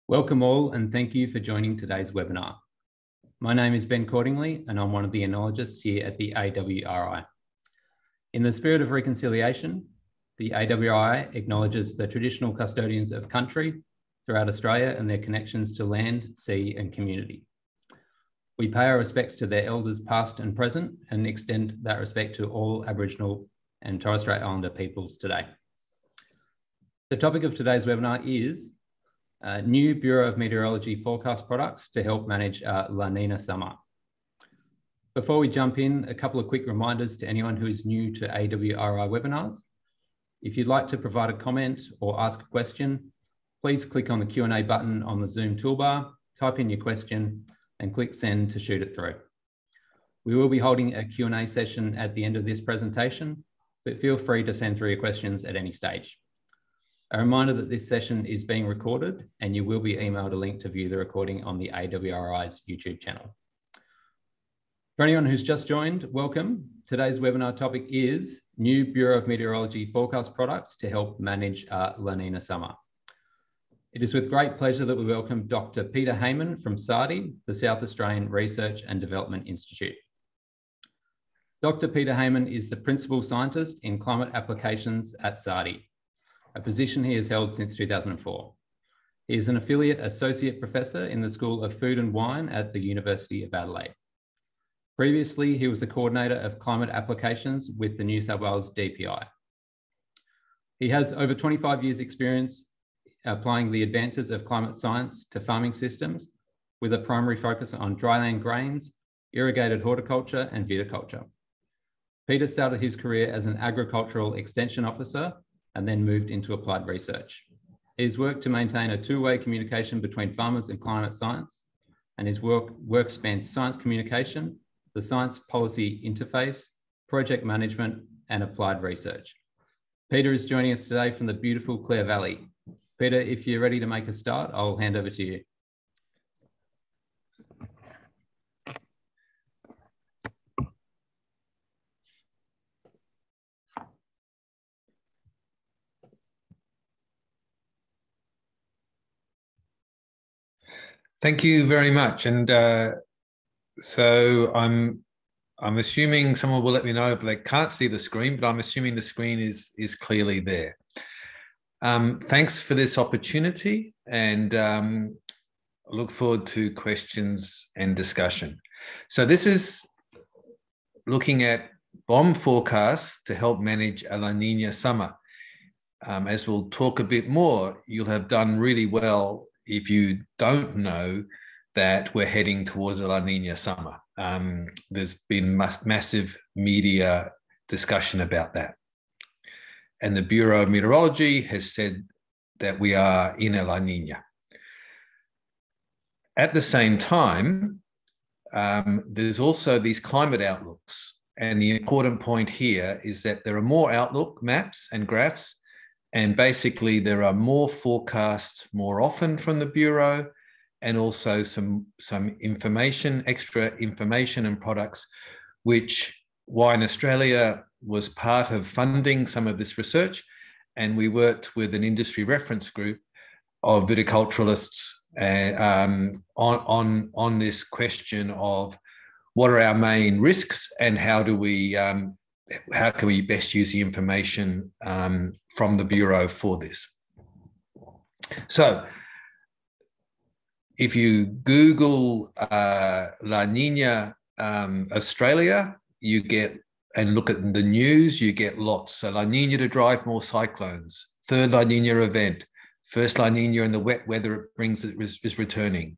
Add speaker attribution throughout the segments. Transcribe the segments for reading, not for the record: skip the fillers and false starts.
Speaker 1: Welcome all, and thank you for joining today's webinar. My name is Ben Cordingley, and I'm one of the enologists here at the AWRI. In the spirit of reconciliation, the AWRI acknowledges the traditional custodians of country throughout Australia and their connections to land, sea, and community. We pay our respects to their elders past and present and extend that respect to all Aboriginal and Torres Strait Islander peoples today. The topic of today's webinar is new Bureau of Meteorology forecast products to help manage La Niña summer. Before we jump in, a couple of quick reminders to anyone who is new to AWRI webinars. If you'd like to provide a comment or ask a question, please click on the Q&A button on the Zoom toolbar, type in your question and click send to shoot it through. We will be holding a Q&A session at the end of this presentation, but feel free to send through your questions at any stage. A reminder that this session is being recorded and you will be emailed a link to view the recording on the AWRI's YouTube channel. For anyone who's just joined, welcome. Today's webinar topic is new Bureau of Meteorology forecast products to help manage La Niña summer. It is with great pleasure that we welcome Dr. Peter Hayman from SARDI, the South Australian Research and Development Institute. Dr. Peter Hayman is the Principal Scientist in Climate Applications at SARDI, a position he has held since 2004. He is an affiliate associate professor in the School of Food and Wine at the University of Adelaide. Previously, he was the coordinator of climate applications with the New South Wales DPI. He has over 25 years experience applying the advances of climate science to farming systems with a primary focus on dryland grains, irrigated horticulture and viticulture. Peter started his career as an agricultural extension officer and then moved into applied research. He's worked to maintain a two-way communication between farmers and climate science, and his work spans science communication, the science policy interface, project management, and applied research. Peter is joining us today from the beautiful Clare Valley. Peter, if you're ready to make a start, I'll hand over to you.
Speaker 2: Thank you very much. And so I'm assuming someone will let me know if they can't see the screen, but I'm assuming the screen is clearly there. Thanks for this opportunity, and I look forward to questions and discussion. So this is looking at BoM forecasts to help manage a La Niña summer. As we'll talk a bit more, you'll have done really well if you don't know that we're heading towards a La Niña summer. There's been massive media discussion about that. And the Bureau of Meteorology has said that we are in a La Niña. At the same time, there's also these climate outlooks. And the important point here is that there are more outlook maps and graphs, and basically there are more forecasts more often from the Bureau, and also some information, extra information and products, which Wine Australia was part of funding some of this research. And we worked with an industry reference group of viticulturalists on this question of what are our main risks and how can we best use the information from the Bureau for this. So if you Google La Niña Australia, you get, and look at the news, you get lots. So La Niña to drive more cyclones, third La Niña event, first La Niña and the wet weather it brings is returning.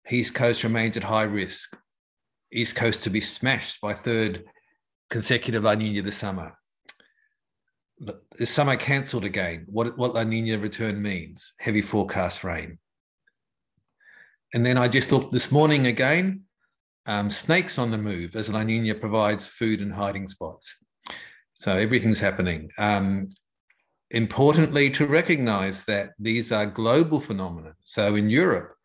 Speaker 2: East Coast remains at high risk. East Coast to be smashed by third consecutive La Niña this summer. This summer cancelled again. What La Niña return means, heavy forecast rain. And then I just looked this morning again, snakes on the move as La Niña provides food and hiding spots. So everything's happening. Importantly, to recognize that these are global phenomena. So in Europe,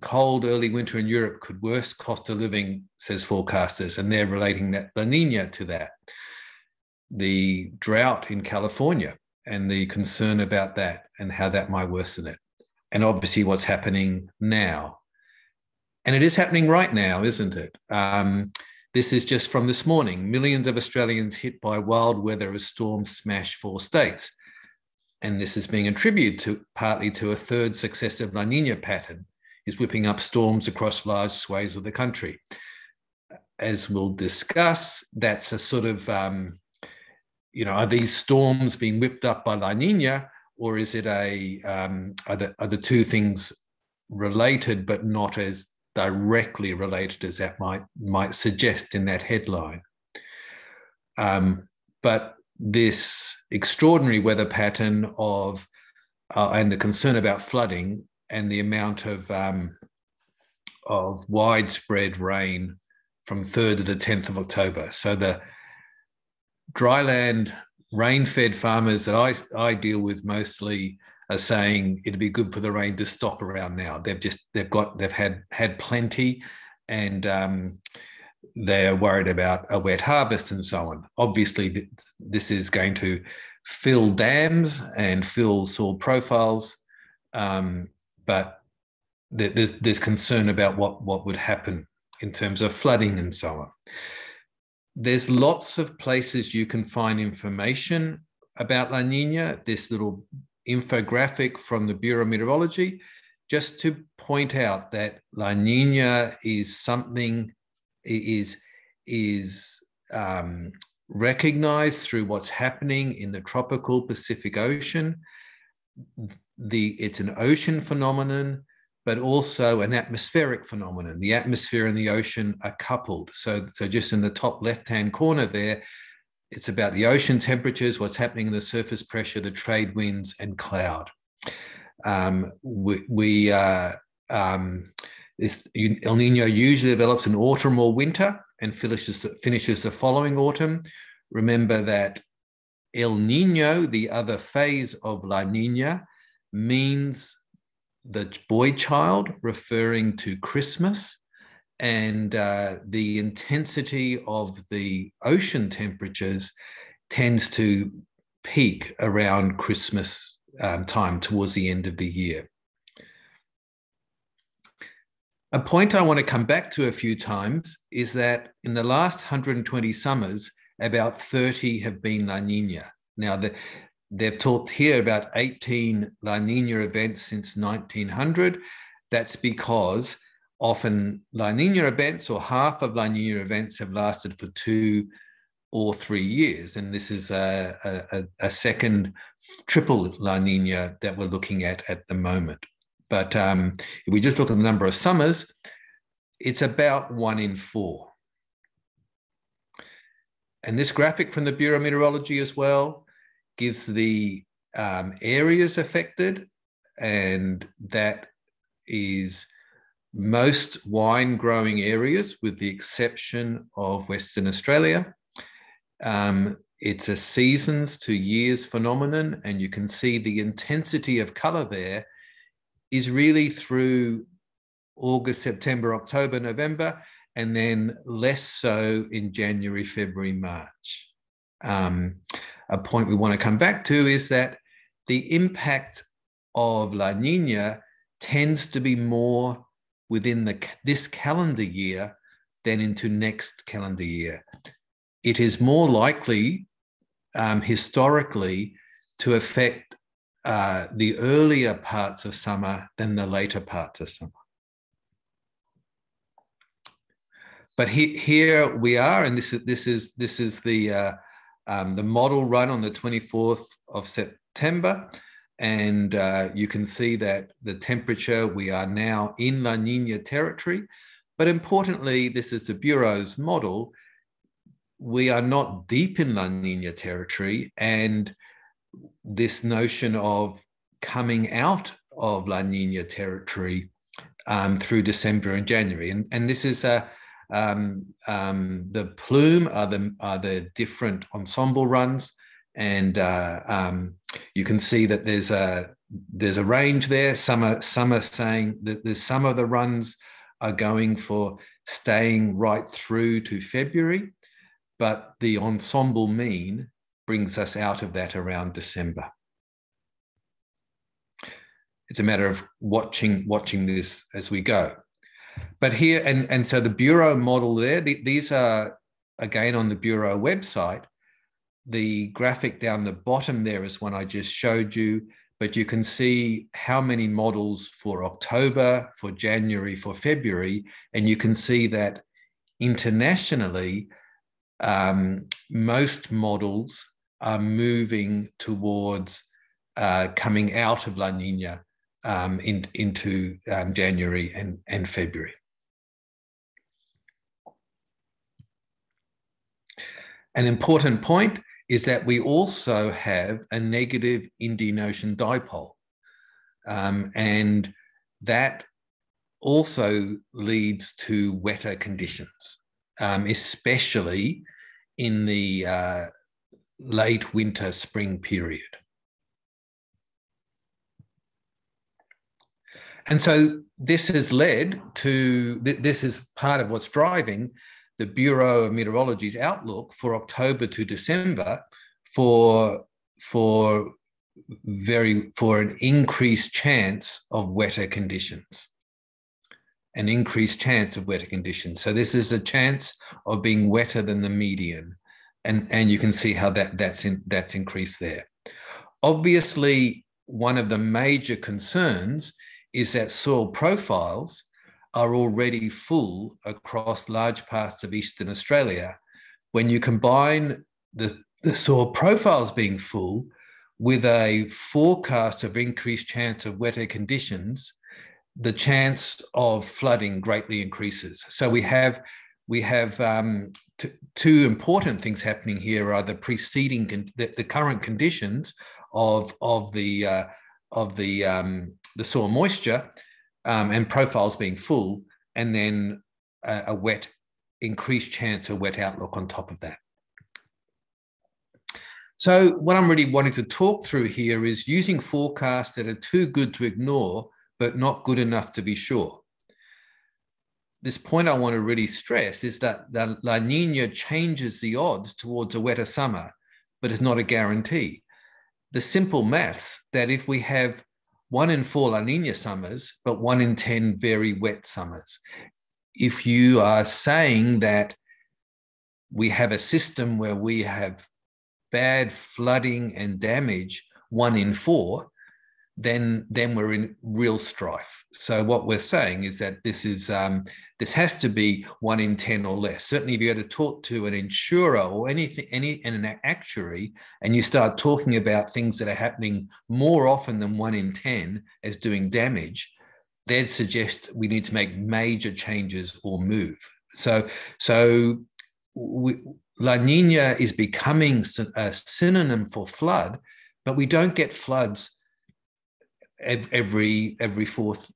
Speaker 2: cold early winter in Europe could worsen cost of living, says forecasters, and they're relating that La Niña to that. The drought in California and the concern about that and how that might worsen it. and obviously what's happening now. And it is happening right now, isn't it? This is just from this morning. Millions of Australians hit by wild weather as storms smash 4 states. And this is being attributed partly to a third successive La Niña pattern, is whipping up storms across large swathes of the country. As we'll discuss, that's a sort of, are these storms being whipped up by La Niña, or is it are the two things related but not as directly related as that might suggest in that headline? But this extraordinary weather pattern of and the concern about flooding and the amount of widespread rain from 3rd to the 10th of October. So the dryland, rain-fed farmers that I deal with mostly are saying it'd be good for the rain to stop around now. They've had plenty, and they're worried about a wet harvest and so on. Obviously, this is going to fill dams and fill soil profiles, but there's concern about what would happen in terms of flooding and so on. There's lots of places you can find information about La Niña. This little infographic from the Bureau of Meteorology, just to point out that La Niña is something is recognized through what's happening in the tropical Pacific Ocean. It's an ocean phenomenon, but also an atmospheric phenomenon. The atmosphere and the ocean are coupled. So just in the top left-hand corner there, it's about the ocean temperatures, what's happening in the surface pressure, the trade winds, and cloud. El Niño usually develops in autumn or winter and finishes the following autumn. Remember that El Niño, the other phase of La Niña, means the boy child, referring to Christmas, and the intensity of the ocean temperatures tends to peak around Christmas time, towards the end of the year. A point I want to come back to a few times is that in the last 120 summers, about 30 have been La Niña. Now, they've talked here about 18 La Niña events since 1900. That's because often La Niña events, or half of La Niña events, have lasted for 2 or 3 years. And this is a second triple La Niña that we're looking at the moment. But if we just look at the number of summers, it's about 1 in 4. And this graphic from the Bureau of Meteorology as well gives the areas affected, and that is most wine growing areas with the exception of Western Australia. It's a seasons to years phenomenon, and you can see the intensity of colour there is really through August, September, October, November, and then less so in January, February, March. A point we want to come back to is that the impact of La Niña tends to be more within this calendar year than into next calendar year. It is more likely, historically, to affect the earlier parts of summer than the later parts of summer. But here we are, and this is the model run on the 24th of September, and you can see that the temperature, we are now in La Niña territory. But importantly, this is the Bureau's model. We are not deep in La Niña territory, and this notion of coming out of La Niña territory through December and January. And this is the plume are the different ensemble runs, and you can see that there's a range there. Some are saying that there's some of the runs are going for staying right through to February, but the ensemble mean brings us out of that around December. It's a matter of watching this as we go. But here, and so the Bureau model there, these are, again, on the Bureau website. The graphic down the bottom there is one I just showed you, but you can see how many models for October, for January, for February, and you can see that internationally, most models are moving towards coming out of La Niña into January and February. An important point is that we also have a negative Indian Ocean dipole. And that also leads to wetter conditions, especially in the late winter, spring period. And so this has led to, this is part of what's driving the Bureau of Meteorology's outlook for October to December for an increased chance of wetter conditions. An increased chance of wetter conditions. So this is a chance of being wetter than the median. And you can see how that's increased there. Obviously, one of the major concerns is that soil profiles are already full across large parts of Eastern Australia. When you combine the soil profiles being full with a forecast of increased chance of wetter conditions, the chance of flooding greatly increases. So we have two important things happening here are the preceding, the current conditions of the soil moisture and profiles being full, and then a increased chance of wet outlook on top of that. So what I'm really wanting to talk through here is using forecasts that are too good to ignore, but not good enough to be sure. This point I want to really stress is that the La Niña changes the odds towards a wetter summer, but it's not a guarantee. The simple maths that if we have 1 in 4 La Niña summers, but 1 in 10 very wet summers, if you are saying that we have a system where we have bad flooding and damage 1 in 4, then we're in real strife. So what we're saying is that this has to be 1 in 10 or less. Certainly, if you go to talk to an insurer or an actuary, and you start talking about things that are happening more often than 1 in 10 as doing damage, they'd suggest we need to make major changes or move. So La Niña is becoming a synonym for flood, but we don't get floods every fourth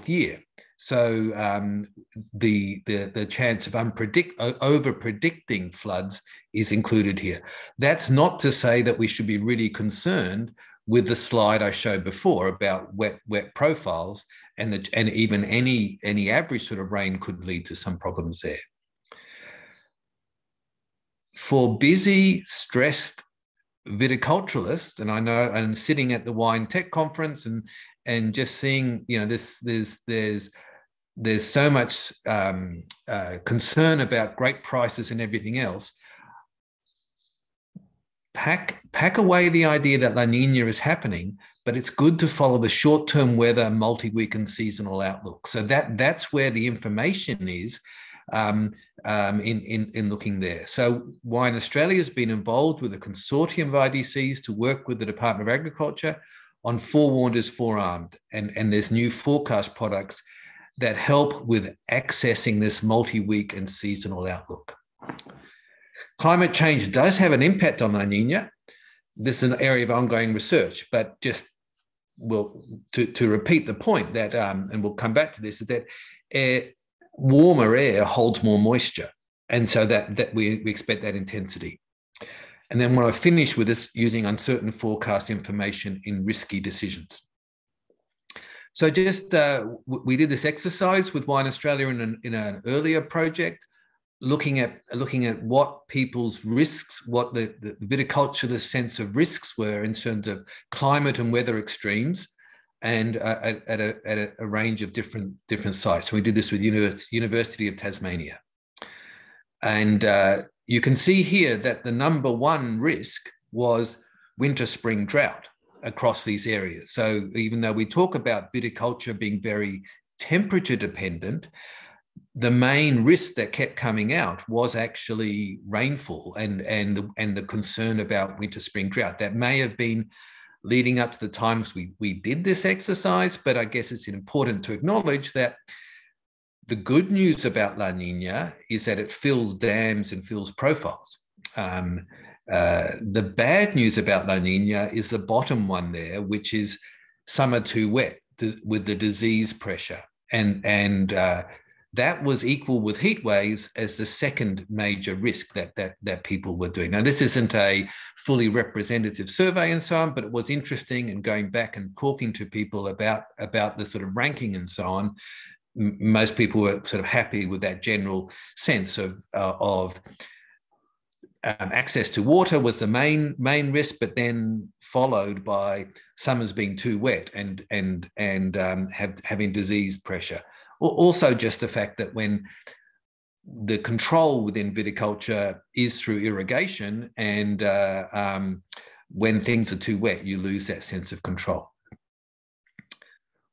Speaker 2: year. So the chance of over predicting floods is included here. That's not to say that we should be really concerned with the slide I showed before about wet profiles, and even any average sort of rain could lead to some problems there. For busy, stressed viticulturalists, and I know I'm sitting at the Wine Tech Conference and just seeing, there's so much concern about grape prices and everything else. Pack away the idea that La Niña is happening, but it's good to follow the short-term weather, multi-week and seasonal outlook. So that's where the information is in looking there. So Wine Australia has been involved with a consortium of IDCs to work with the Department of Agriculture on ForeWarned as ForeArmed, and there's new forecast products that help with accessing this multi-week and seasonal outlook. Climate change does have an impact on La Niña. This is an area of ongoing research, but just to repeat the point that, and we'll come back to this, is that warmer air holds more moisture. And so that we expect that intensity. And then when I finish with this, using uncertain forecast information in risky decisions. So just, we did this exercise with Wine Australia in an earlier project, looking at what people's risks, what the viticulturalist sense of risks were in terms of climate and weather extremes and at a range of different sites. So we did this with University of Tasmania. And you can see here that the number one risk was winter-spring drought across these areas. So even though we talk about viticulture being very temperature dependent, the main risk that kept coming out was actually rainfall and the concern about winter-spring drought. That may have been leading up to the times we did this exercise, but I guess it's important to acknowledge that the good news about La Niña is that it fills dams and fills profiles. The bad news about La Niña is the bottom one there, which is summer too wet with the disease pressure. And that was equal with heat waves as the second major risk that people were doing. Now, this isn't a fully representative survey and so on, but it was interesting, and going back and talking to people about the sort of ranking and so on, most people were sort of happy with that general sense of access to water was the main risk, but then followed by summers being too wet and having disease pressure. Also, just the fact that when the control within viticulture is through irrigation, and when things are too wet, you lose that sense of control.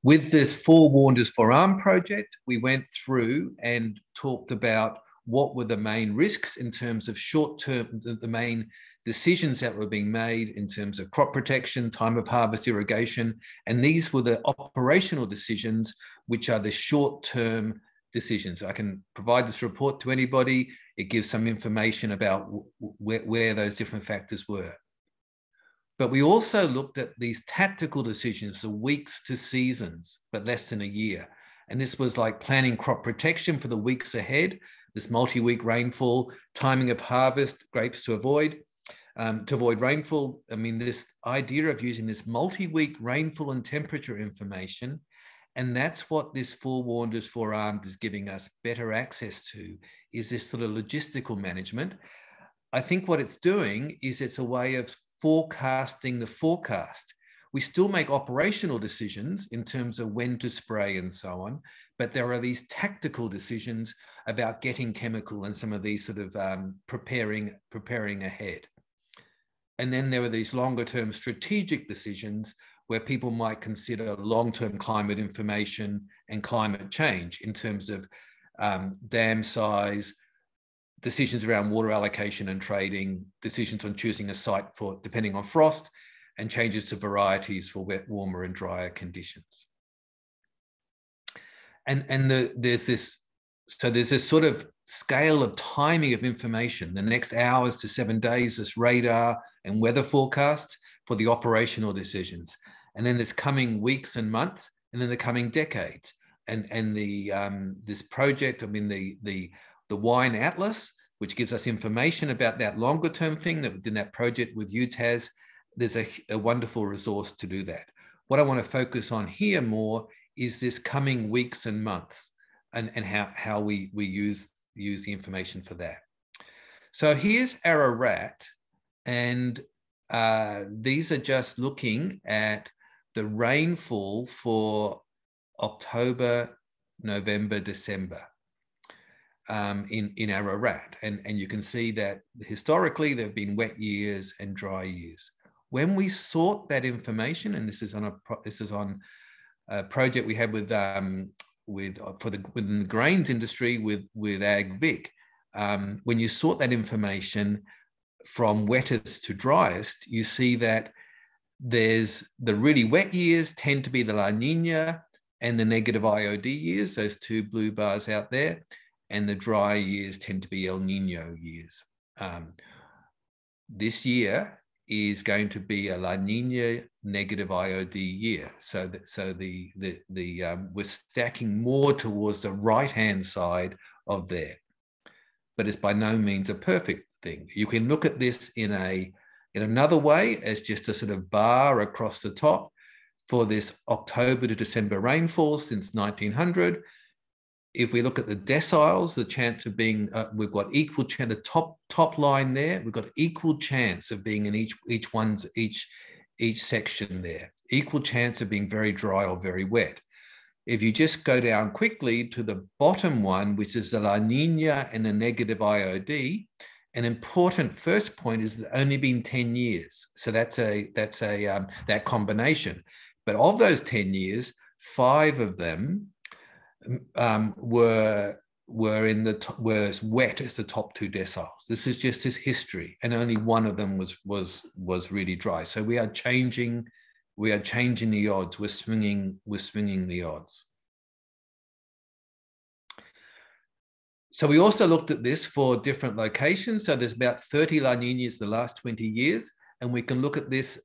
Speaker 2: With this ForeWarned is ForeArmed project, we went through and talked about what were the main risks in terms of short-term, the main decisions that were being made in terms of crop protection, time of harvest, irrigation, and these were the operational decisions, which are the short-term decisions. I can provide this report to anybody. It gives some information about where those different factors were. But we also looked at these tactical decisions, the weeks to seasons, but less than a year. And this was like planning crop protection for the weeks ahead, this multi-week rainfall, timing of harvest, grapes to avoid rainfall. I mean, this idea of using this multi-week rainfall and temperature information, and that's what this ForeWarned is ForeArmed is giving us better access to, is this sort of logistical management. I think what it's doing is it's a way of forecasting the forecast. We still make operational decisions in terms of when to spray and so on, but there are these tactical decisions about getting chemical and some of these sort of preparing ahead. And then there are these longer term strategic decisions where people might consider long-term climate information and climate change in terms of dam size, decisions around water allocation and trading, decisions on choosing a site for depending on frost, and changes to varieties for wet, warmer and drier conditions. And there's this sort of scale of timing of information, the next hours to 7 days, this radar and weather forecasts for the operational decisions. And then there's coming weeks and months, and then the coming decades. And this project, I mean, the wine atlas, which gives us information about that longer term thing that within that project with UTAS, there's a wonderful resource to do that. What I want to focus on here more is this coming weeks and months and how we use the information for that. So here's Ararat, and these are just looking at the rainfall for October, November, December in Ararat. And you can see that historically there have been wet years and dry years. When we sort that information, and this is on a project we had within the grains industry with AgVic, when you sort that information from wettest to driest, you see that there's the really wet years tend to be the La Niña and the negative IOD years, those two blue bars out there, and the dry years tend to be El Nino years. This year is going to be a La Niña negative IOD year. So we're stacking more towards the right-hand side of there, but it's by no means a perfect thing. You can look at this in another way as just a sort of bar across the top for this October to December rainfall since 1900. If we look at the deciles, the chance of being, we've got equal chance, the top line there, we've got equal chance of being in each each section there. Equal chance of being very dry or very wet. If you just go down quickly to the bottom one, which is the La Niña and the negative IOD, an important first point is that only been 10 years. So that's that combination. But of those 10 years, 5 of them were wet as the top 2 deciles. This is just his history, and only 1 of them was really dry. So we are changing the odds. We're swinging the odds. So we also looked at this for different locations. So there's about 30 La Niñas the last 20 years, and we can look at this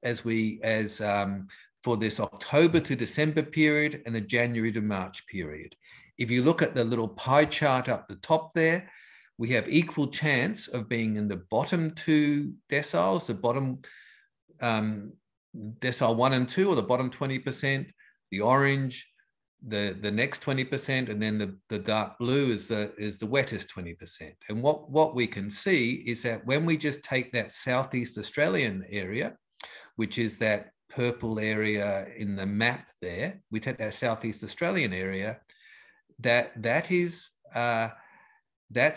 Speaker 2: for this October to December period and the January to March period. If you look at the little pie chart up the top there, we have equal chance of being in the bottom 2 deciles, the bottom decile 1 and 2, or the bottom 20%, the orange, the next 20%, and then the dark blue is the wettest 20%. And what we can see is that when we just take that Southeast Australian area, which is that purple area in the map there, we take that Southeast Australian area, that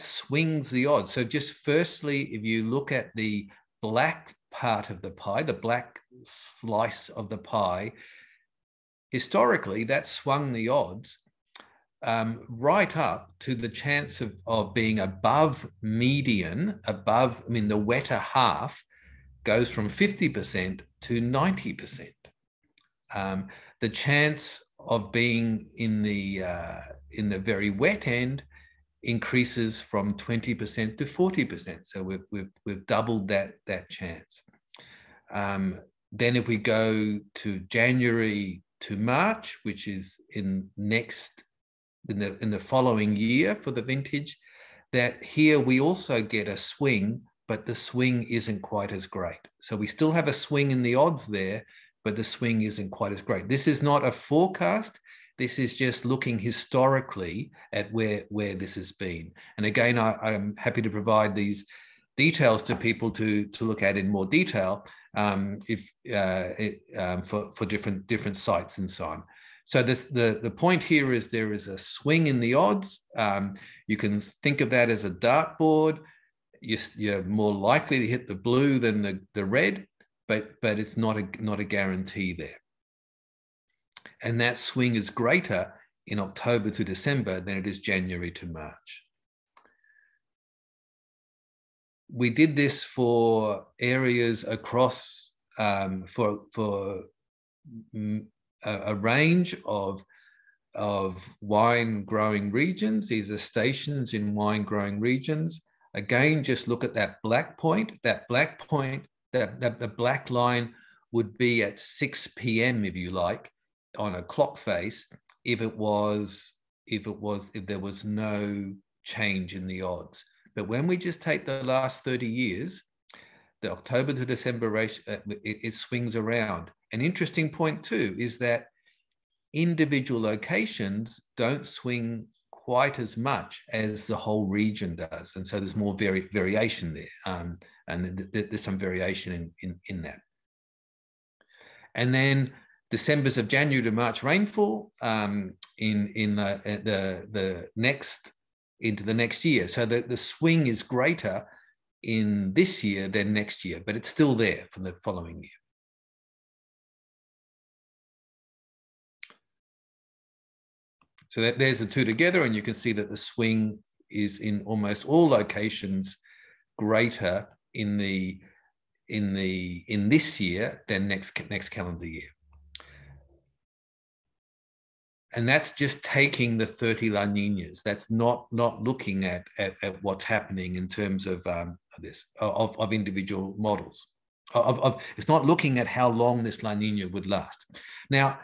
Speaker 2: swings the odds. So just firstly, if you look at the black part of the pie, the black slice of the pie, historically that swung the odds right up to the chance of being above median, the wetter half goes from 50% to 90%. The chance of being in the very wet end increases from 20% to 40%. So we've doubled that chance. Then if we go to January to March, which is in the following year for the vintage, that here we also get a swing, but the swing isn't quite as great. So we still have a swing in the odds there, but the swing isn't quite as great. This is not a forecast. This is just looking historically at where this has been. And again, I'm happy to provide these details to people to look at in more detail for different sites and so on. So the point here is there is a swing in the odds. You can think of that as a dartboard. You're more likely to hit the blue than the red, but it's not a guarantee there. And that swing is greater in October to December than it is January to March. We did this for areas across for a range of wine growing regions. These are stations in wine growing regions. Again, just look at that black point. That black point, the black line would be at 6 p.m. if you like, on a clock face, if there was no change in the odds. But when we just take the last 30 years, the October to December ratio, it swings around. An interesting point too is that individual locations don't swing quite as much as the whole region does. And so there's more variation there. And there's some variation in that. And then December's of January to March rainfall into the next year. So the swing is greater in this year than next year, but it's still there for the following year. So there's the two together, and you can see that the swing is in almost all locations greater in this year than next calendar year. And that's just taking the 30 La Niñas. That's not looking at what's happening in terms of of individual models. It's not looking at how long this La Niña would last. Now,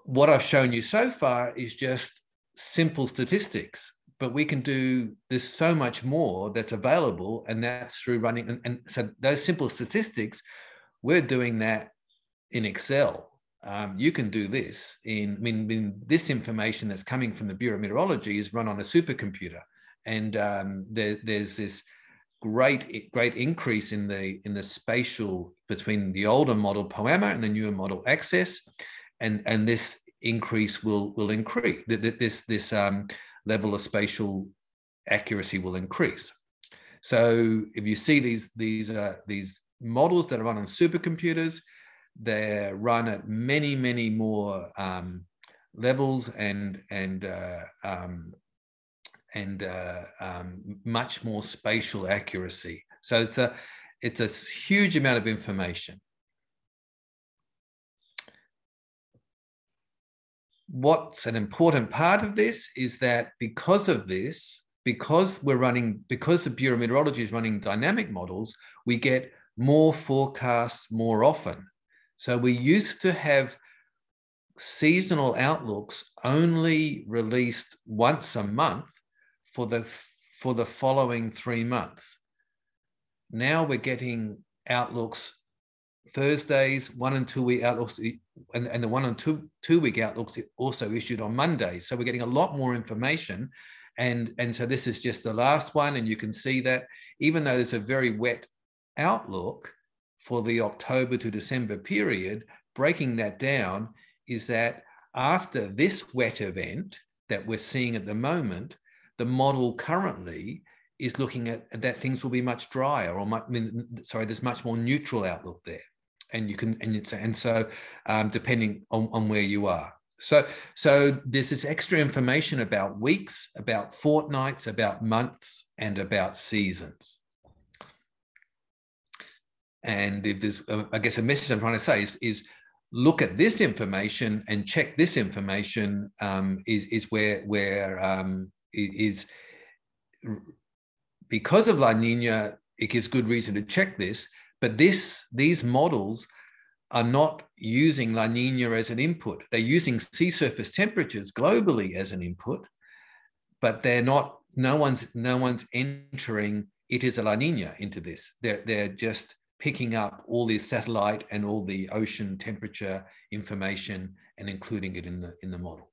Speaker 2: what I've shown you so far is just simple statistics, but we can do this so much more that's available, and that's through running. And so those simple statistics, we're doing that in Excel. You can do this this information that's coming from the Bureau of Meteorology is run on a supercomputer, and there's this great increase in the spatial between the older model POAMA and the newer model Access, and this increase will increase. This level of spatial accuracy will increase. So if you see these models that are run on supercomputers, they're run at many more levels and much more spatial accuracy. So it's a huge amount of information. What's an important part of this is that because of this, because the Bureau of Meteorology is running dynamic models, we get more forecasts more often. So we used to have seasonal outlooks only released once a month for the following 3 months. Now we're getting outlooks Thursdays, 1 and 2 week outlooks, and the 1 and 2 week outlooks also issued on Mondays. So we're getting a lot more information. And so this is just the last one. And you can see that even though there's a very wet outlook for the October to December period, breaking that down is that after this wet event that we're seeing at the moment, the model currently is looking at that things will be much drier, or there's much more neutral outlook there. And you can, depending on where you are. So there's this extra information about weeks, about fortnights, about months, and about seasons. And if there's, I guess, a message I'm trying to say is look at this information and check this information is because of La Niña, it gives good reason to check this, but these models are not using La Niña as an input. They're using sea surface temperatures globally as an input, but they're not, no one's entering it is a La Niña into this. They're just picking up all the satellite and all the ocean temperature information and including it in the model.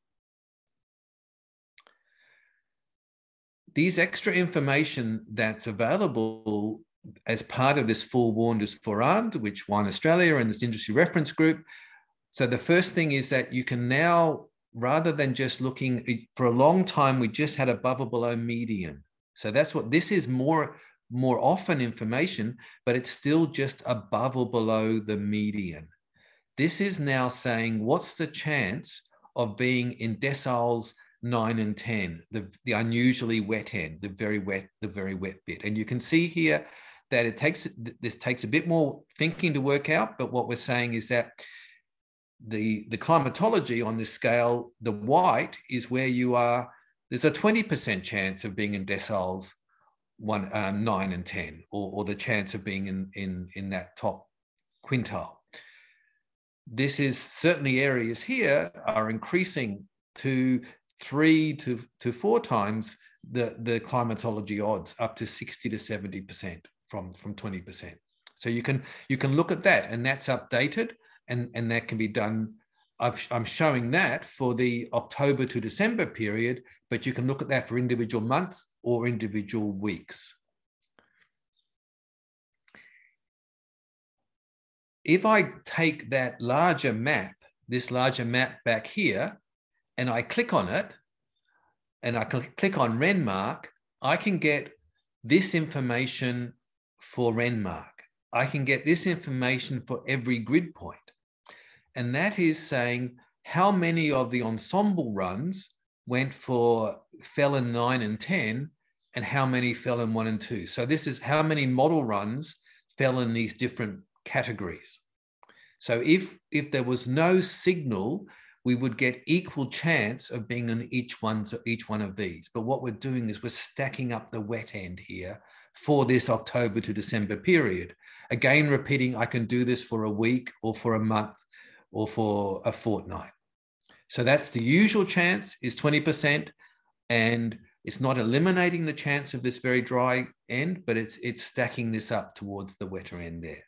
Speaker 2: These extra information that's available as part of this ForeWarned is ForeArmed, which won Australia and this industry reference group. So the first thing is that you can now, rather than just looking, for a long time, we just had above or below median. So that's what this is, more often information, but it's still just above or below the median. This is now saying, what's the chance of being in deciles 9 and 10, the unusually wet end, the very wet bit. And you can see here that this takes a bit more thinking to work out, but what we're saying is that the climatology on this scale, the white is where you are, there's a 20% chance of being in deciles 9 and 10, or the chance of being in that top quintile. This is certainly areas here are increasing to 3 to 4 times the climatology odds, up to 60 to 70% from 20%. So you can look at that, and that's updated, and that can be done. I'm showing that for the October to December period, but you can look at that for individual months or individual weeks. If I take that larger map, this larger map back here, and I click on it, and I click on Renmark, I can get this information for Renmark. I can get this information for every grid point. And that is saying how many of the ensemble runs fell in 9 and 10, and how many fell in 1 and 2. So this is how many model runs fell in these different categories. So if there was no signal, we would get equal chance of being in each one of these. But what we're doing is we're stacking up the wet end here for this October to December period. Again, repeating, I can do this for a week or for a month or for a fortnight. So that's the usual chance is 20%, and it's not eliminating the chance of this very dry end, but it's stacking this up towards the wetter end there.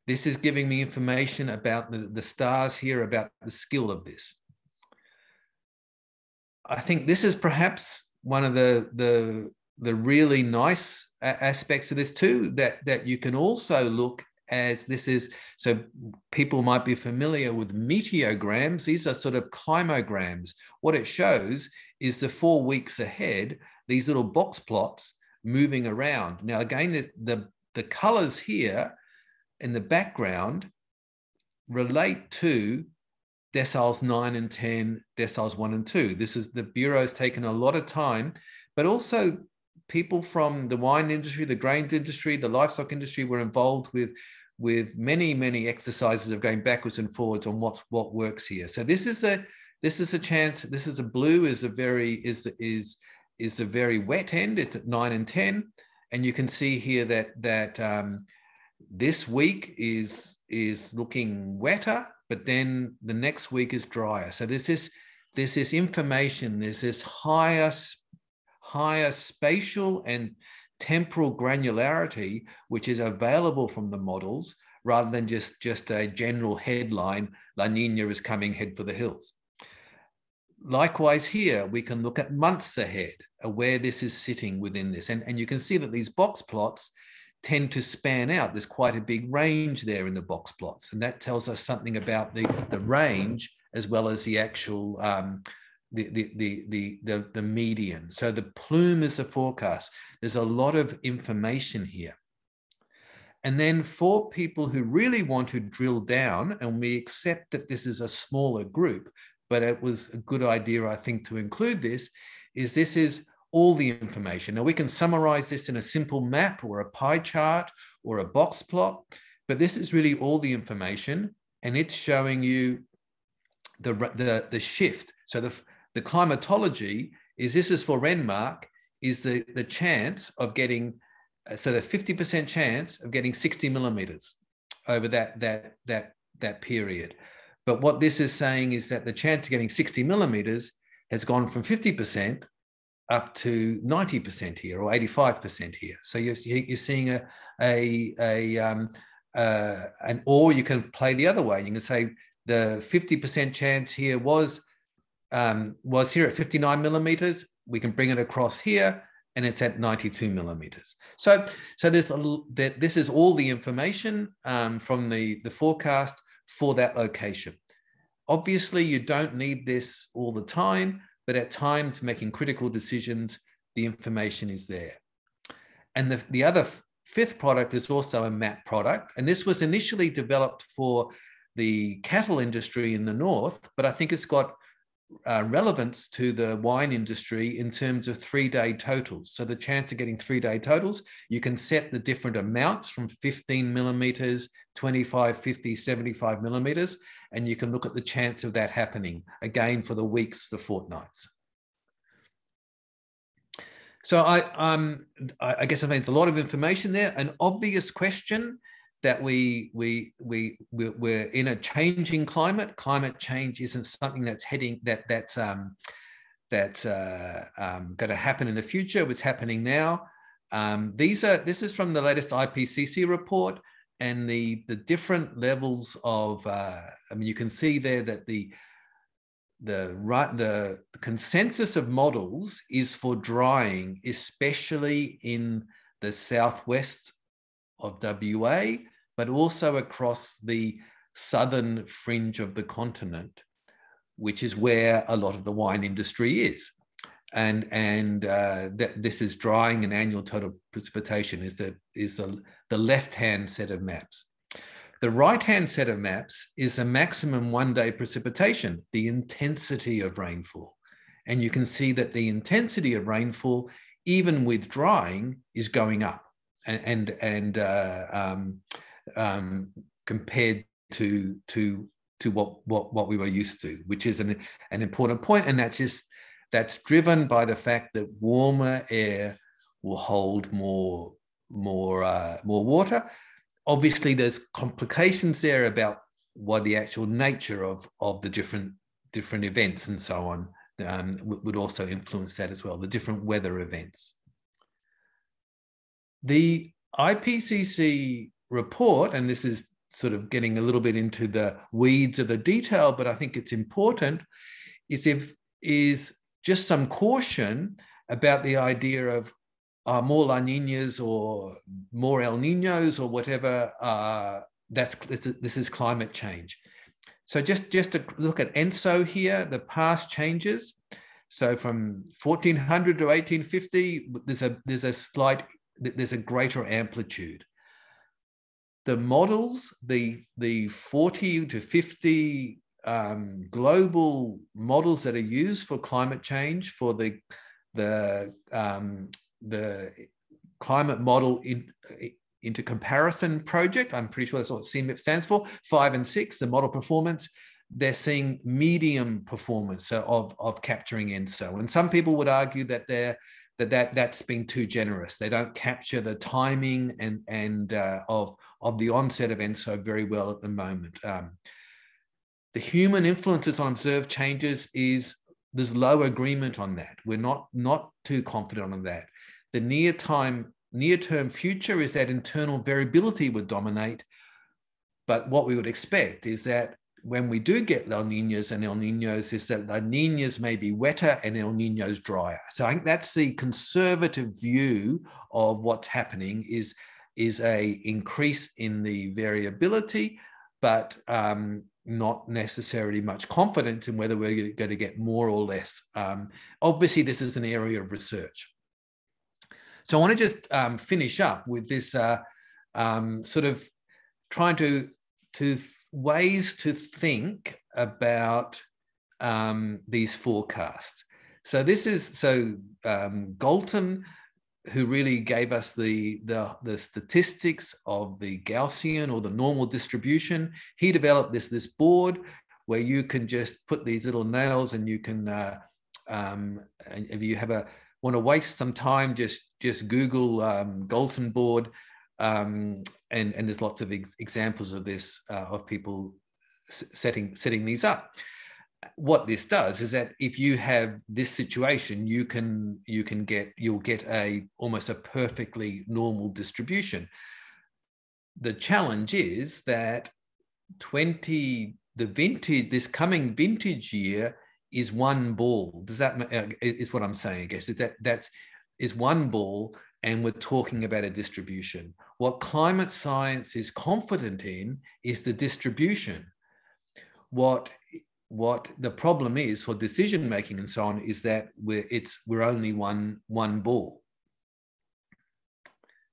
Speaker 2: This is giving me information about the stars here, about the skill of this. I think this is perhaps one of the really nice aspects of this too, that you can also look as this is, so people might be familiar with meteograms. These are sort of climograms. What it shows is the 4 weeks ahead, these little box plots moving around. Now, again, the colors here in the background relate to deciles 9 and 10, deciles 1 and 2. This is, the Bureau's taken a lot of time, but also people from the wine industry, the grains industry, the livestock industry were involved with many exercises of going backwards and forwards on what works here. So this is a chance. This is a blue is a very wet end. It's at 9 and 10, and you can see here that this week is looking wetter, but then the next week is drier. So there's this information. There's this higher spatial and temporal granularity, which is available from the models, rather than just a general headline, La Niña is coming, head for the hills. Likewise here, we can look at months ahead, where this is sitting within this. And you can see that these box plots tend to span out. There's quite a big range there in the box plots. And that tells us something about the range, as well as the actual the median. So the plume is a forecast. There's a lot of information here. And then for people who really want to drill down, and we accept that this is a smaller group, but it was a good idea, I think, to include this is all the information. Now, we can summarize this in a simple map or a pie chart or a box plot, but this is really all the information, and it's showing you the shift. So the climatology this is for Renmark, is the chance of getting, so the 50% chance of getting 60 millimeters over that period. But what this is saying is that the chance of getting 60 millimeters has gone from 50% up to 90% here, or 85% here. So you're seeing or you can play the other way. You can say the 50% chance here was here at 59 millimeters. We can bring it across here, and it's at 92 millimeters. So this is all the information from the forecast for that location. Obviously, you don't need this all the time, but at times making critical decisions, the information is there. And the other fifth product is also a map product. And this was initially developed for the cattle industry in the north, but I think it's got relevance to the wine industry in terms of 3-day totals. So the chance of getting 3-day totals, you can set the different amounts from 15 millimeters, 25, 50, 75 millimeters, and you can look at the chance of that happening, again, for the weeks, the fortnights. So I guess I think there's a lot of information there. An obvious question that we're in a changing climate. Climate change isn't something that's going to happen in the future. It's happening now. This is from the latest IPCC report, and the different levels of. You can see there that the consensus of models is for drying, especially in the southwest of WA, but also across the southern fringe of the continent, which is where a lot of the wine industry is. And this is drying, and annual total precipitation is the left-hand set of maps. The right-hand set of maps is a maximum 1-day precipitation, the intensity of rainfall. And you can see that the intensity of rainfall, even with drying, is going up. And compared to what we were used to, which is an important point, and that's driven by the fact that warmer air will hold more water. Obviously, there's complications there about what the actual nature of the different events and so on would also influence that as well, the different weather events. The IPCC report, and this is sort of getting a little bit into the weeds of the detail, but I think it's important, is just some caution about the idea of more La Niñas or more El Niños or whatever, this is climate change. So just to look at ENSO here, the past changes. So from 1400 to 1850, there's a greater amplitude. The models, the 40 to 50 global models that are used for climate change, for the climate model into comparison project, I'm pretty sure that's what CMIP stands for, 5 and 6, the model performance, they're seeing medium performance of capturing ENSO. And some people would argue that that's being too generous. They don't capture the timing and of the onset of ENSO very well at the moment. The human influences on observed changes there's low agreement on that. We're not too confident on that. The near-term future is that internal variability would dominate. But what we would expect is that when we do get La Niñas and El Niños, is that La Niñas may be wetter and El Niños drier. So I think that's the conservative view of what's happening, is a increase in the variability, but not necessarily much confidence in whether we're going to get more or less. Obviously, this is an area of research. So I want to just finish up with this sort of trying to ways to think about these forecasts. So this is Galton, who really gave us the statistics of the Gaussian or the normal distribution. He developed this board where you can just put these little nails, and you can, if you want to waste some time, just Google Galton board, and there's lots of examples of this, of people setting these up. What this does is that if you have this situation, you'll get almost a perfectly normal distribution. The challenge is that this coming vintage year is one ball. Does that is what I'm saying? I guess is one ball, and we're talking about a distribution. What climate science is confident in is the distribution. What the problem is for decision making and so on is that we're only one ball.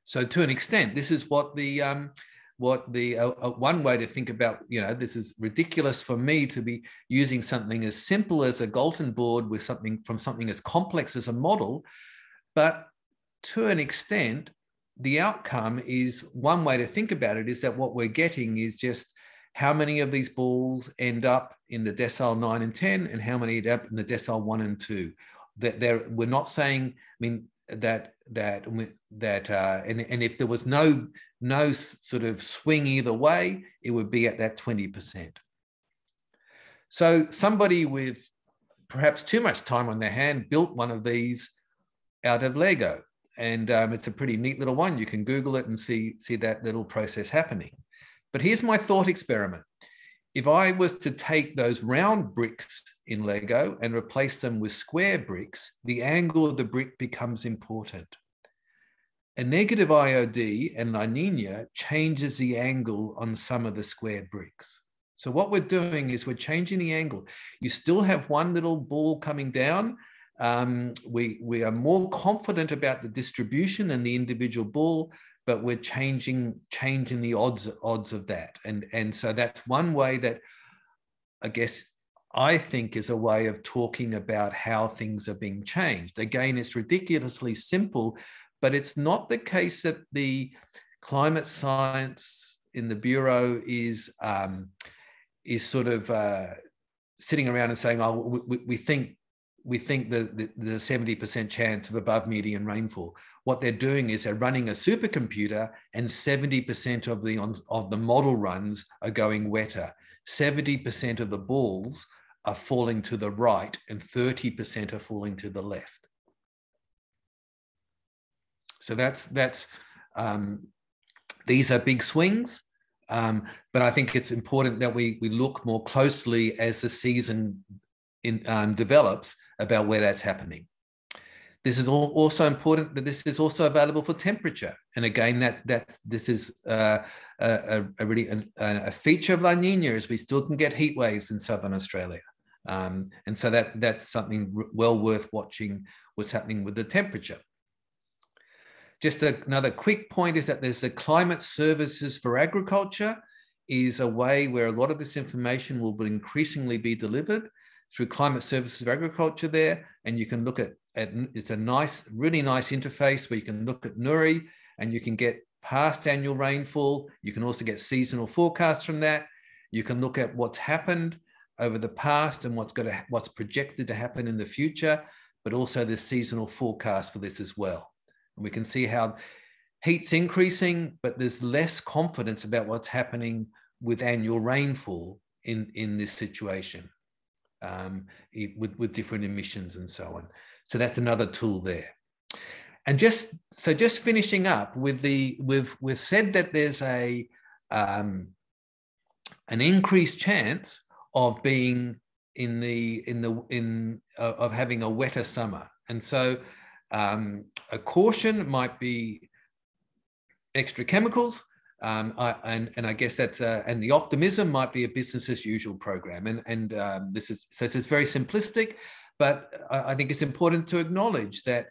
Speaker 2: So to an extent, this is what one way to think about, this is ridiculous for me to be using something as simple as a Galton board with something as complex as a model, but to an extent, the outcome is, one way to think about it is that what we're getting is just how many of these balls end up in the decile 9 and 10, and how many end up in the decile 1 and 2. We're not saying, and if there was no sort of swing either way, it would be at that 20%. So somebody with perhaps too much time on their hand built one of these out of Lego, and it's a pretty neat little one. You can Google it and see that little process happening. But here's my thought experiment. If I was to take those round bricks in Lego and replace them with square bricks, the angle of the brick becomes important. A negative IOD and La Niña changes the angle on some of the square bricks. So what we're doing is we're changing the angle. You still have one little ball coming down. We are more confident about the distribution than the individual ball, but we're changing the odds of that. And so that's one way that I think is a way of talking about how things are being changed. Again, it's ridiculously simple, but it's not the case that the climate science in the Bureau is sort of sitting around and saying, oh, we think the 70% chance of above median rainfall. What they're doing is they're running a supercomputer, and 70% of the model runs are going wetter. 70% of the balls are falling to the right, and 30% are falling to the left. So these are big swings, but I think it's important that we look more closely as the season develops about where that's happening. This is also important that this is also available for temperature. And again, this is a feature of La Niña, is we still can get heat waves in southern Australia. And so that's something well worth watching, what's happening with the temperature. Just another quick point is that there's the Climate Services for Agriculture, is a way where a lot of this information will increasingly be delivered through Climate Services for Agriculture there. And you can look at it's a nice, really nice interface where you can look at NURI and you can get past annual rainfall. You can also get seasonal forecasts from that. You can look at what's happened over the past and what's projected to happen in the future, but also the seasonal forecast for this as well. And we can see how heat's increasing, but there's less confidence about what's happening with annual rainfall in this situation, with different emissions and so on. So that's another tool there. And just finishing up with we've said that there's an increased chance of being of having a wetter summer. And so a caution might be extra chemicals, and I guess that's and the optimism might be a business as usual program. And this is very simplistic, but I think it's important to acknowledge that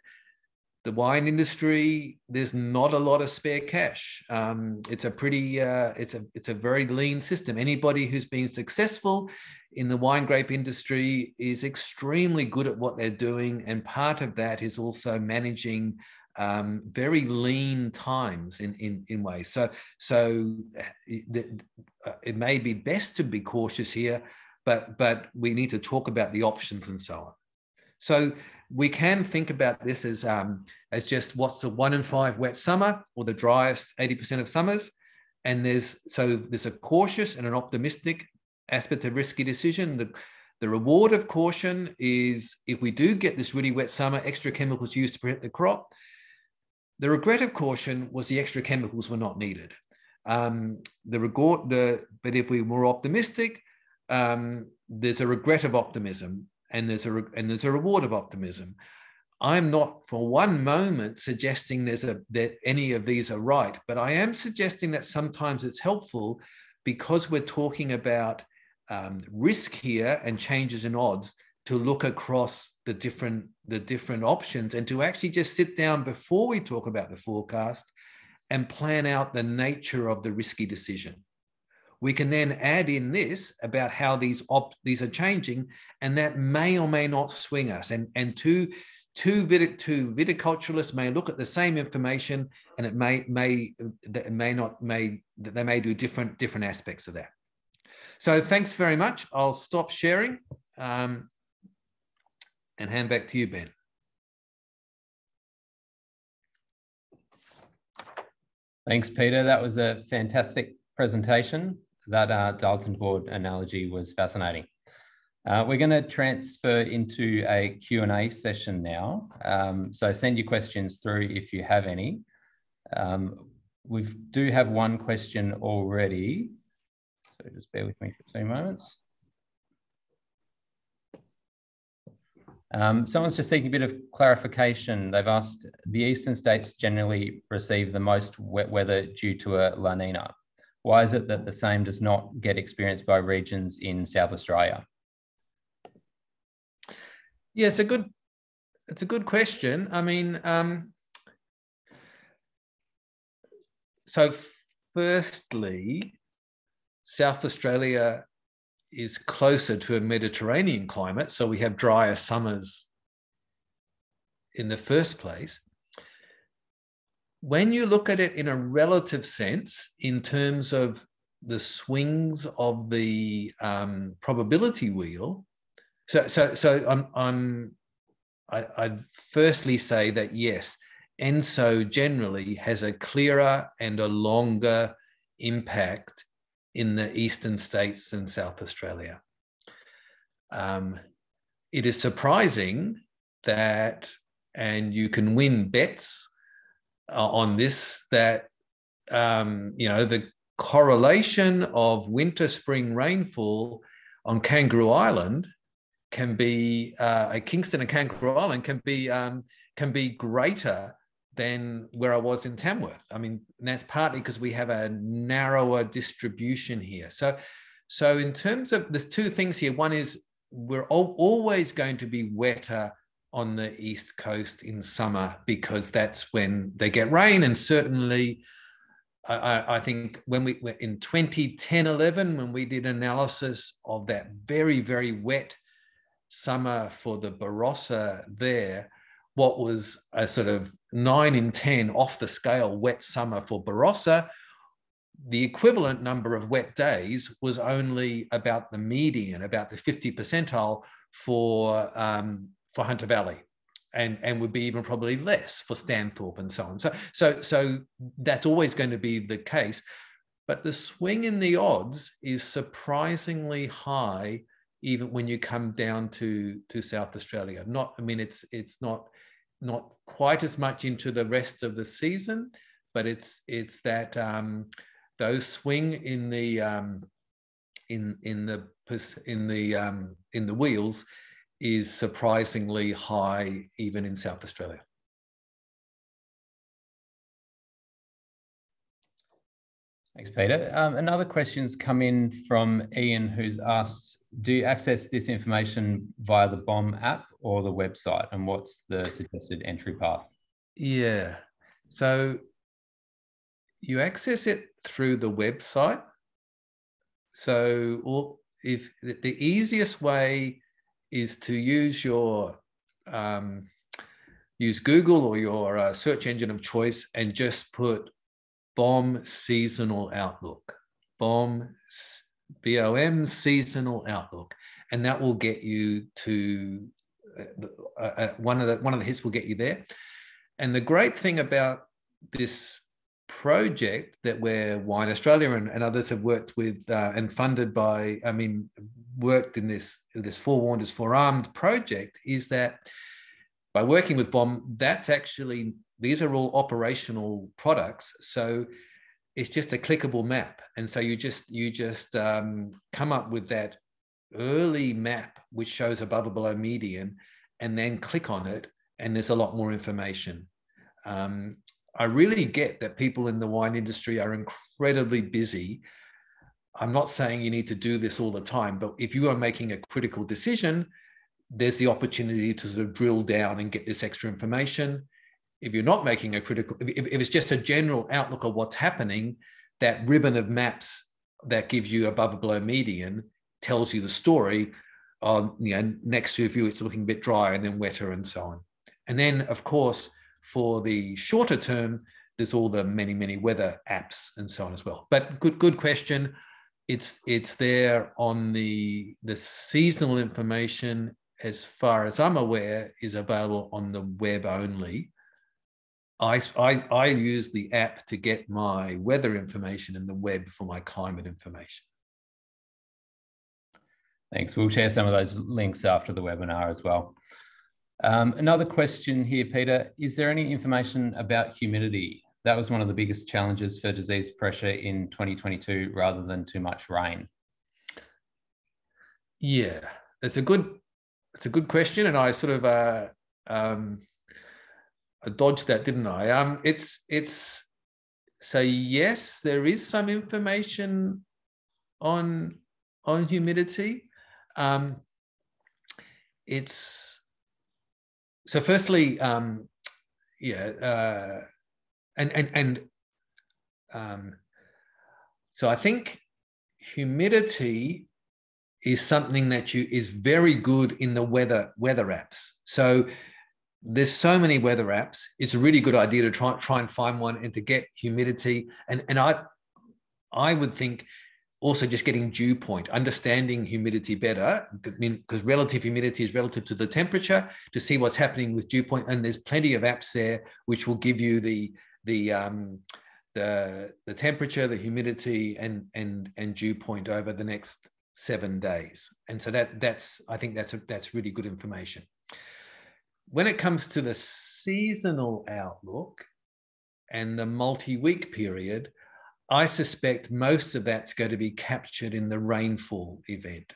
Speaker 2: the wine industry, there's not a lot of spare cash. It's a pretty, it's a very lean system. Anybody who's been successful in the wine grape industry is extremely good at what they're doing, and part of that is also managing very lean times in ways. So it may be best to be cautious here, but we need to talk about the options and so on. So we can think about this as just what's the 1 in 5 wet summer, or the driest 80% of summers. And there's a cautious and an optimistic aspect of risky decision. The reward of caution is, if we do get this really wet summer, extra chemicals used to protect the crop. The regret of caution was the extra chemicals were not needed. But if we're more optimistic, there's a regret of optimism, and there's a reward of optimism. I'm not for one moment suggesting that any of these are right, but I am suggesting that sometimes it's helpful, because we're talking about risk here and changes in odds, to look across the different options, and to actually just sit down before we talk about the forecast and plan out the nature of the risky decision. We can then add in this about how these are changing, and that may or may not swing us. And two viticulturalists may look at the same information, and they may do different aspects of that. So thanks very much. I'll stop sharing and hand back to you, Ben.
Speaker 1: Thanks, Peter. That was a fantastic presentation. That Dalton board analogy was fascinating. We're going to transfer into a Q&A session now. So send your questions through if you have any. We do have one question already. So just bear with me for 2 moments. Someone's just seeking a bit of clarification. They've asked, the eastern states generally receive the most wet weather due to a La Niña. Why is it that the same does not get experienced by regions in South Australia?
Speaker 2: Yeah, it's a good question. I mean, so firstly, South Australia is closer to a Mediterranean climate, so we have drier summers in the first place. When you look at it in a relative sense, in terms of the swings of the probability wheel, I'd firstly say that yes, ENSO generally has a clearer and a longer impact in the eastern states than South Australia. It is surprising that, and you can win bets on this, that the correlation of winter-spring rainfall on Kangaroo Island can be, Kingston and Kangaroo Island can be can be greater than where I was in Tamworth. I mean, that's partly because we have a narrower distribution here. So in terms of, there's two things here. One is we're always going to be wetter on the East Coast in summer because that's when they get rain. And certainly, I think when we were in 2010-11, when we did analysis of that very, very wet summer for the Barossa there, what was a sort of 9 in 10 off the scale wet summer for Barossa, the equivalent number of wet days was only about the median, about the 50th percentile for Hunter Valley, and would be even probably less for Stanthorpe and so on. So that's always going to be the case. But the swing in the odds is surprisingly high, even when you come down to South Australia. It's not quite as much into the rest of the season, but it's that those swing in the wheels is surprisingly high even in South Australia.
Speaker 1: Thanks, Peter. Another question's come in from Ian, who's asked, do you access this information via the BoM app or the website, and what's the suggested entry path?
Speaker 2: Yeah, so you access it through the website. So if the easiest way is to use your use Google or your search engine of choice and just put BoM seasonal outlook, BoM, BoM seasonal outlook, and that will get you to one of the hits will get you there. And the great thing about this project that Wine Australia and others have worked with and funded by, worked in this ForeWarned is ForeArmed project, is that by working with BoM, that's actually, these are all operational products. So it's just a clickable map. And so you just come up with that early map, which shows above or below median, and then click on it, and there's a lot more information. I really get that people in the wine industry are incredibly busy. I'm not saying you need to do this all the time, but if you are making a critical decision, there's the opportunity to sort of drill down and get this extra information. If you're not making a critical, if it's just a general outlook of what's happening, that ribbon of maps that gives you above or below median tells you the story. Next to you, it's looking a bit drier and then wetter and so on. And then, of course, for the shorter term, there's all the many, many weather apps and so on as well. But good question. It's there on the seasonal information, as far as I'm aware, is available on the web only. I use the app to get my weather information and the web for my climate information.
Speaker 1: Thanks. We'll share some of those links after the webinar as well. Another question here, Peter, is there any information about humidity? That was one of the biggest challenges for disease pressure in 2022 rather than too much rain.
Speaker 2: Yeah, it's a good question, and I sort of I dodged that, didn't I? So yes, there is some information on humidity. So firstly, so I think humidity is something that is very good in the weather apps. So there's so many weather apps. It's a really good idea to try and find one and to get humidity. And I would think also just getting dew point, understanding humidity better, because relative humidity is relative to the temperature, to see what's happening with dew point. And there's plenty of apps there which will give you the temperature, the humidity, and dew point over the next 7 days. And so I think that's really good information. When it comes to the seasonal outlook and the multi-week period, I suspect most of that's going to be captured in the rainfall event.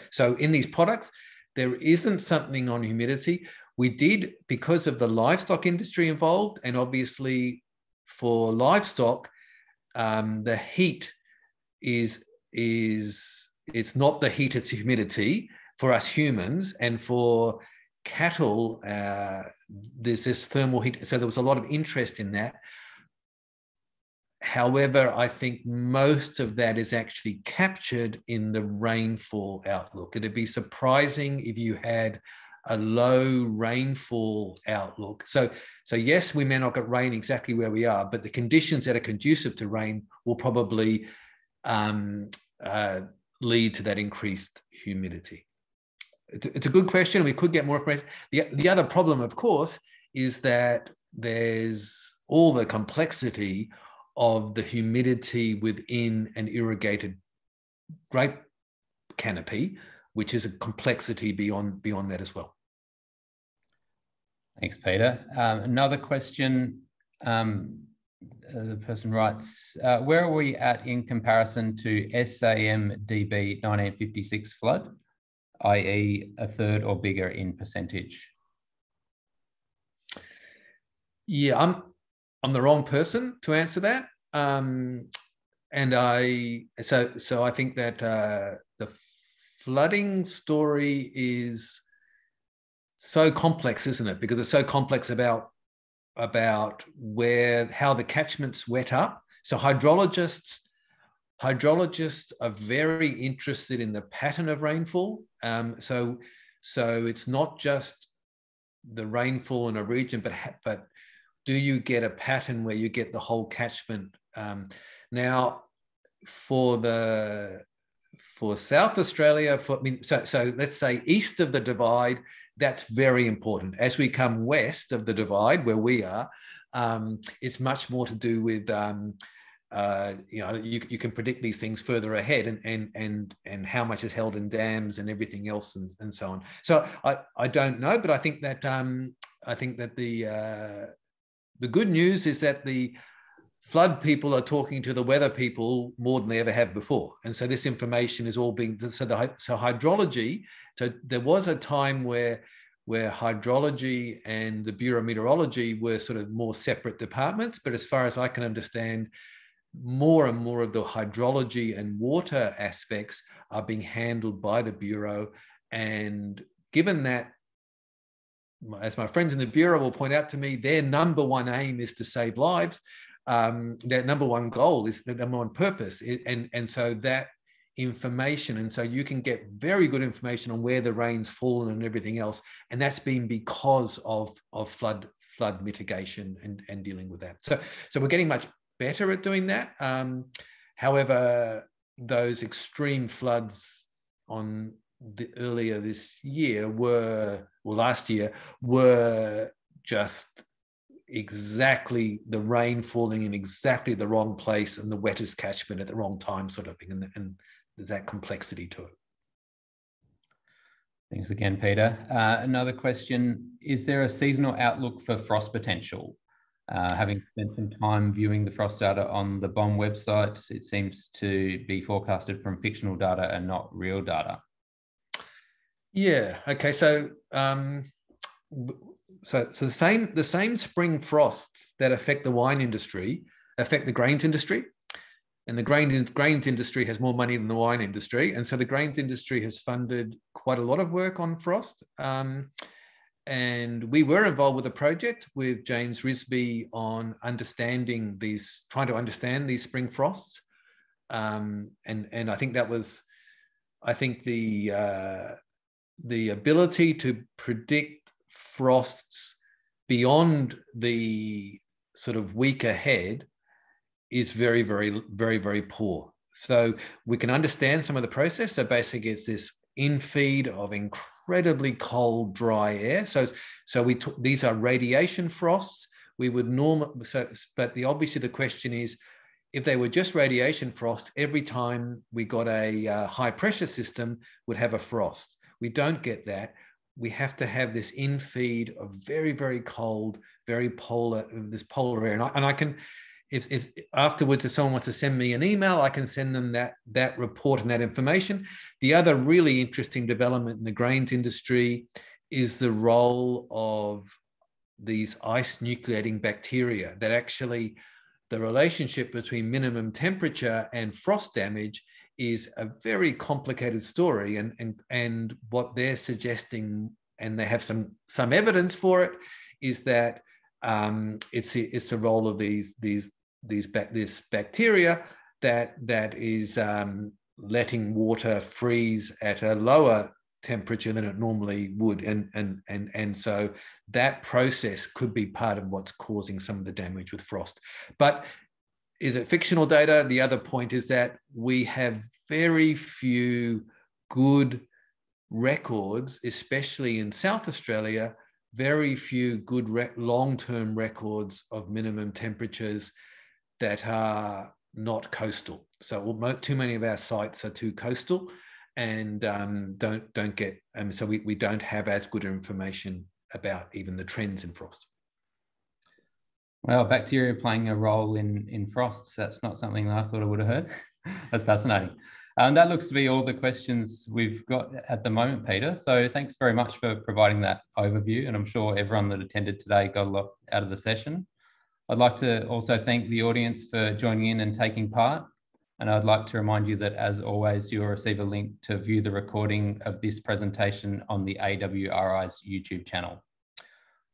Speaker 2: So in these products, there isn't something on humidity. We did, because of the livestock industry involved, and obviously for livestock, the heat is it's not the heat, it's humidity for us humans, and for cattle, there's this thermal heat. So there was a lot of interest in that. However, I think most of that is actually captured in the rainfall outlook. It'd be surprising if you had a low rainfall outlook. So yes, we may not get rain exactly where we are, but the conditions that are conducive to rain will probably lead to that increased humidity. It's a good question. We could get more information. The other problem, of course, is that there's all the complexity of the humidity within an irrigated grape canopy, which is a complexity beyond that as well.
Speaker 1: Thanks, Peter. Another question, the person writes, where are we at in comparison to SAMDB 1956 flood, i.e. a third or bigger in percentage?
Speaker 2: Yeah, I'm the wrong person to answer that. So I think that the flooding story is so complex, isn't it? Because it's so complex about how the catchments wet up. So hydrologists are very interested in the pattern of rainfall. So it's not just the rainfall in a region, but do you get a pattern where you get the whole catchment? Now, for South Australia, so let's say east of the divide, that's very important. As we come west of the divide, where we are, it's much more to do with you can predict these things further ahead, and how much is held in dams and everything else, and so on. So I don't know, but I think that the good news is that the flood people are talking to the weather people more than they ever have before. And so this information is all being, so hydrology, so there was a time where hydrology and the Bureau of Meteorology were sort of more separate departments, but as far as I can understand, more and more of the hydrology and water aspects are being handled by the Bureau. And given that, as my friends in the Bureau will point out to me, their number one aim is to save lives. Their number one goal is the number one purpose. And so that information, and so you can get very good information on where the rain's fallen and everything else. And that's been because of flood mitigation and dealing with that. So we're getting much better at doing that. However, those extreme floods earlier this year last year were just exactly the rain falling in exactly the wrong place and the wettest catchment at the wrong time, sort of thing. And there's that complexity to it.
Speaker 1: Thanks again, Peter. Another question, is there a seasonal outlook for frost potential? Having spent some time viewing the frost data on the BoM website, it seems to be forecasted from fictional data and not real data.
Speaker 2: Yeah. Okay. So the same spring frosts that affect the wine industry affect the grains industry, and the grains industry has more money than the wine industry, and so the grains industry has funded quite a lot of work on frost. And we were involved with a project with James Risby on trying to understand these spring frosts. And I think the ability to predict frosts beyond the sort of week ahead is very, very, very, very poor. So we can understand some of the process. So basically it's this infeed of incredibly cold, dry air. So these are radiation frosts. We would obviously the question is, if they were just radiation frost, every time we got a high pressure system would have a frost. We don't get that. We have to have this infeed of very, very cold, very polar air. And I can, if afterwards, if someone wants to send me an email, I can send them that report and that information. The other really interesting development in the grains industry is the role of these ice nucleating bacteria, that actually the relationship between minimum temperature and frost damage is a very complicated story. And what they're suggesting, and they have some evidence for it, is that it's the role of this bacteria that is letting water freeze at a lower temperature than it normally would, and so that process could be part of what's causing some of the damage with frost. But is it fictional data? The other point is that we have very few good records, especially in South Australia, very few good long-term records of minimum temperatures that are not coastal. So too many of our sites are too coastal, and don't get, so we don't have as good information about even the trends in frost.
Speaker 1: Well, bacteria playing a role in frosts, that's not something that I thought I would have heard. That's fascinating. That looks to be all the questions we've got at the moment, Peter. So thanks very much for providing that overview, and I'm sure everyone that attended today got a lot out of the session. I'd like to also thank the audience for joining in and taking part. And I'd like to remind you that, as always, you'll receive a link to view the recording of this presentation on the AWRI's YouTube channel.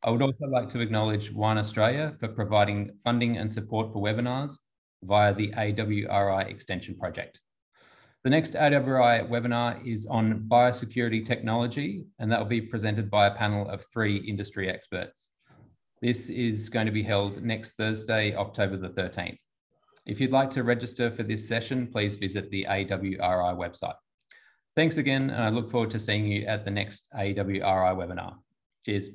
Speaker 1: I would also like to acknowledge One Australia for providing funding and support for webinars via the AWRI Extension Project. The next AWRI webinar is on biosecurity technology, and that will be presented by a panel of 3 industry experts. This is going to be held next Thursday, October the 13th. If you'd like to register for this session, please visit the AWRI website. Thanks again, and I look forward to seeing you at the next AWRI webinar. Cheers.